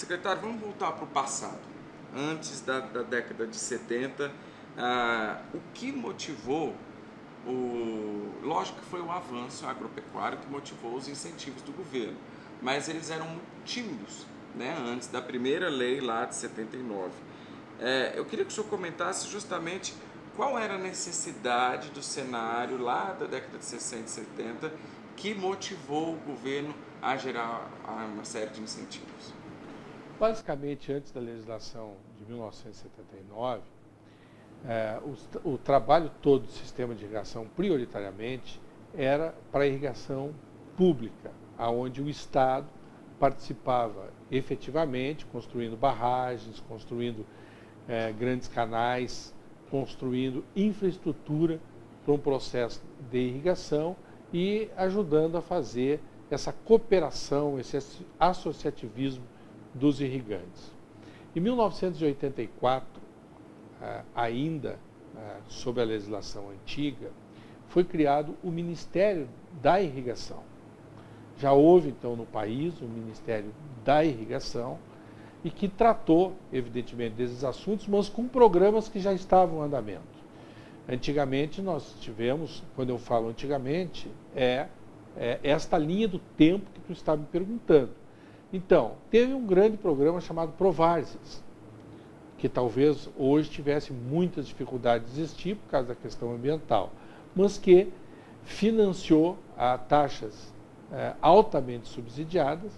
Secretário, vamos voltar para o passado. Antes da década de 70, o que motivou, lógico que foi o avanço agropecuário que motivou os incentivos do governo, mas eles eram muito tímidos, né, antes da primeira lei lá de 79. Eu queria que o senhor comentasse justamente qual era a necessidade do cenário lá da década de 60 e 70 que motivou o governo a gerar uma série de incentivos. Basicamente, antes da legislação de 1979, o trabalho todo do sistema de irrigação, prioritariamente, era para a irrigação pública, onde o Estado participava efetivamente, construindo barragens, construindo grandes canais, construindo infraestrutura para um processo de irrigação e ajudando a fazer essa cooperação, esse associativismo dos irrigantes. Em 1984, ainda sob a legislação antiga, foi criado o Ministério da Irrigação. Já houve, então, no país o Ministério da Irrigação e que tratou, evidentemente, desses assuntos, mas com programas que já estavam em andamento. Antigamente, nós tivemos, quando eu falo antigamente, esta linha do tempo que tu está me perguntando. Então, teve um grande programa chamado Provarses, que talvez hoje tivesse muitas dificuldades de existir por causa da questão ambiental, mas que financiou a taxas altamente subsidiadas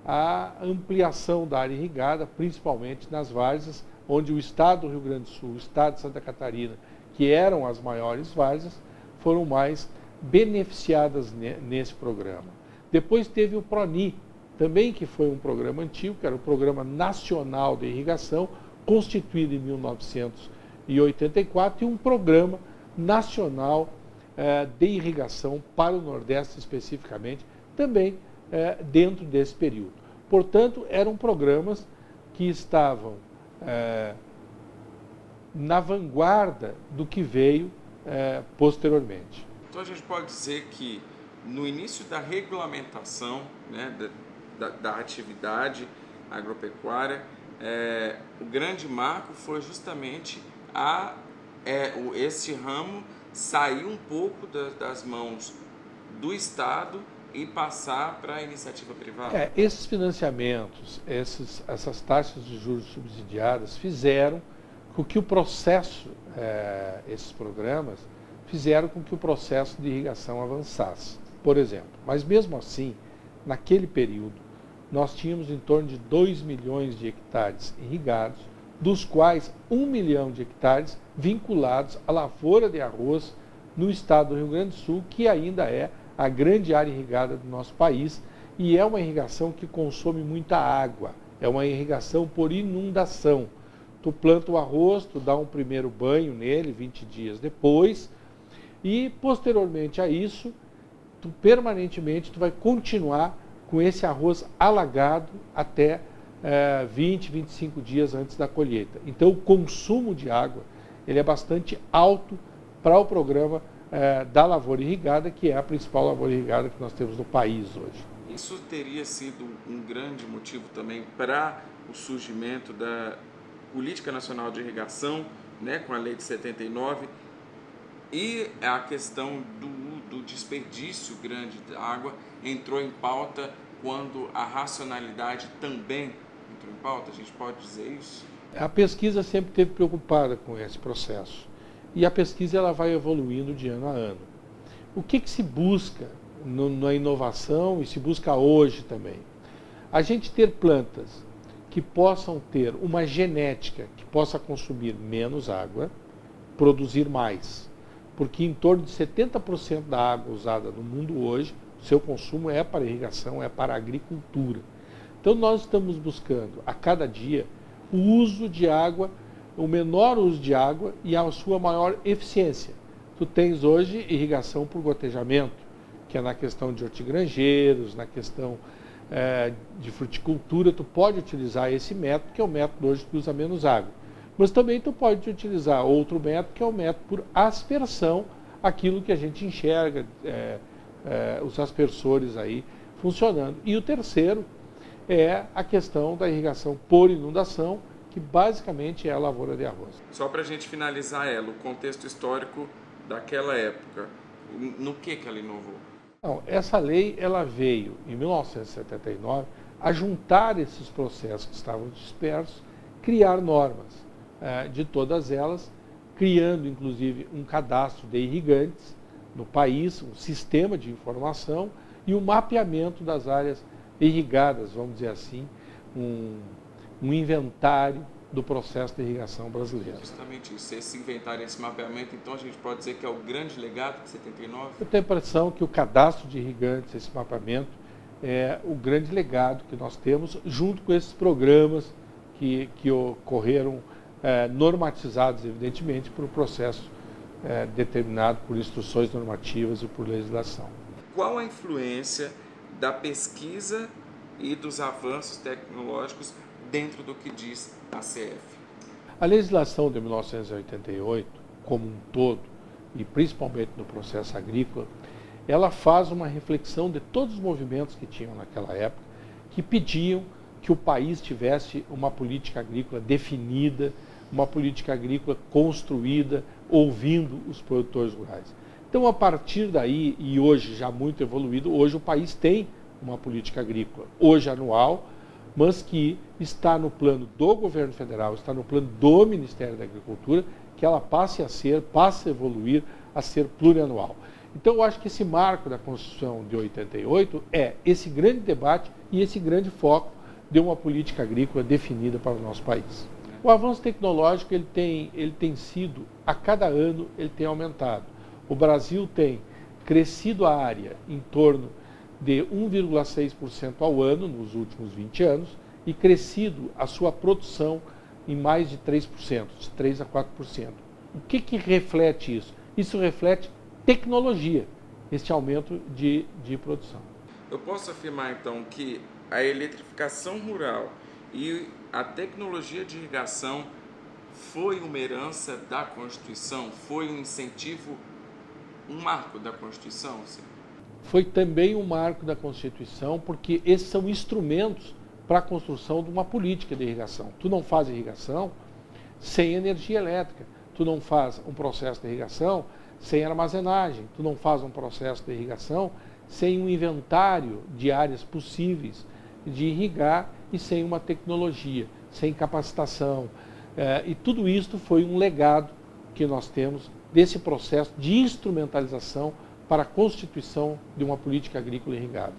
a ampliação da área irrigada, principalmente nas várzeas, onde o estado do Rio Grande do Sul, o estado de Santa Catarina, que eram as maiores várzeas, foram mais beneficiadas nesse programa. Depois teve o PRONI, também que foi um programa antigo, que era o Programa Nacional de Irrigação, constituído em 1984, e um Programa Nacional de Irrigação para o Nordeste especificamente, também dentro desse período. Portanto, eram programas que estavam na vanguarda do que veio posteriormente. Então a gente pode dizer que no início da regulamentação, né, da atividade agropecuária, o grande marco foi justamente esse ramo sair um pouco das mãos do Estado e passar para a iniciativa privada. Esses financiamentos, essas taxas de juros subsidiadas fizeram com que o processo, esses programas, fizeram com que o processo de irrigação avançasse, por exemplo. Mas mesmo assim, naquele período, nós tínhamos em torno de 2 milhões de hectares irrigados, dos quais 1 milhão de hectares vinculados à lavoura de arroz no estado do Rio Grande do Sul, que ainda é a grande área irrigada do nosso país, e é uma irrigação que consome muita água, é uma irrigação por inundação. Tu planta o arroz, tu dá um primeiro banho nele, 20 dias depois, e posteriormente a isso, permanentemente tu vai continuar com esse arroz alagado até 20, 25 dias antes da colheita. Então o consumo de água ele é bastante alto para o programa da lavoura irrigada, que é a principal lavoura irrigada que nós temos no país hoje. Isso teria sido um grande motivo também para o surgimento da Política Nacional de Irrigação, né, com a Lei de 79, e a questão do desperdício grande de água entrou em pauta quando a racionalidade também entrou em pauta, a gente pode dizer isso? A pesquisa sempre esteve preocupada com esse processo. E a pesquisa ela vai evoluindo de ano a ano. O que se busca na inovação e se busca hoje também? A gente ter plantas que possam ter uma genética que possa consumir menos água, produzir mais. Porque em torno de 70% da água usada no mundo hoje, o seu consumo é para irrigação, é para a agricultura. Então nós estamos buscando a cada dia o uso de água, o menor uso de água e a sua maior eficiência. Tu tens hoje irrigação por gotejamento, que é na questão de hortigranjeiros, na questão de fruticultura, tu pode utilizar esse método, que é o método hoje que usa menos água. Mas também tu pode utilizar outro método, que é o método por aspersão, aquilo que a gente enxerga, os aspersores aí funcionando. E o terceiro é a questão da irrigação por inundação, que basicamente é a lavoura de arroz. Só para a gente finalizar ela, o contexto histórico daquela época, no que ela inovou? Não, essa lei ela veio em 1979 a juntar esses processos que estavam dispersos, criar normas de todas elas, criando inclusive um cadastro de irrigantes no país, um sistema de informação e o mapeamento das áreas irrigadas, vamos dizer assim, um inventário do processo de irrigação brasileiro. Justamente isso, esse inventário, esse mapeamento, então a gente pode dizer que é o grande legado de 79? Eu tenho a impressão que o cadastro de irrigantes, esse mapeamento, é o grande legado que nós temos, junto com esses programas que ocorreram normatizados, evidentemente, por um processo determinado por instruções normativas e por legislação. Qual a influência da pesquisa e dos avanços tecnológicos dentro do que diz a CF? A legislação de 1988, como um todo, e principalmente no processo agrícola, ela faz uma reflexão de todos os movimentos que tinham naquela época, que pediam que o país tivesse uma política agrícola definida, uma política agrícola construída, ouvindo os produtores rurais. Então, a partir daí, e hoje já muito evoluído, hoje o país tem uma política agrícola, hoje anual, mas que está no plano do governo federal, está no plano do Ministério da Agricultura, que ela passe a evoluir, a ser plurianual. Então, eu acho que esse marco da Constituição de 88 é esse grande debate e esse grande foco de uma política agrícola definida para o nosso país. O avanço tecnológico ele tem sido, a cada ano, ele tem aumentado. O Brasil tem crescido a área em torno de 1,6% ao ano nos últimos 20 anos e crescido a sua produção em mais de 3%, de 3% a 4%. O que reflete isso? Isso reflete tecnologia, este aumento de produção. Eu posso afirmar, então, que a eletrificação rural e a tecnologia de irrigação foi uma herança da Constituição? Foi um incentivo, um marco da Constituição? Sim. Foi também um marco da Constituição, porque esses são instrumentos para a construção de uma política de irrigação. Tu não faz irrigação sem energia elétrica, tu não faz um processo de irrigação sem armazenagem, tu não faz um processo de irrigação sem um inventário de áreas possíveis de irrigar e sem uma tecnologia, sem capacitação. E tudo isso foi um legado que nós temos desse processo de instrumentalização para a constituição de uma política agrícola irrigada.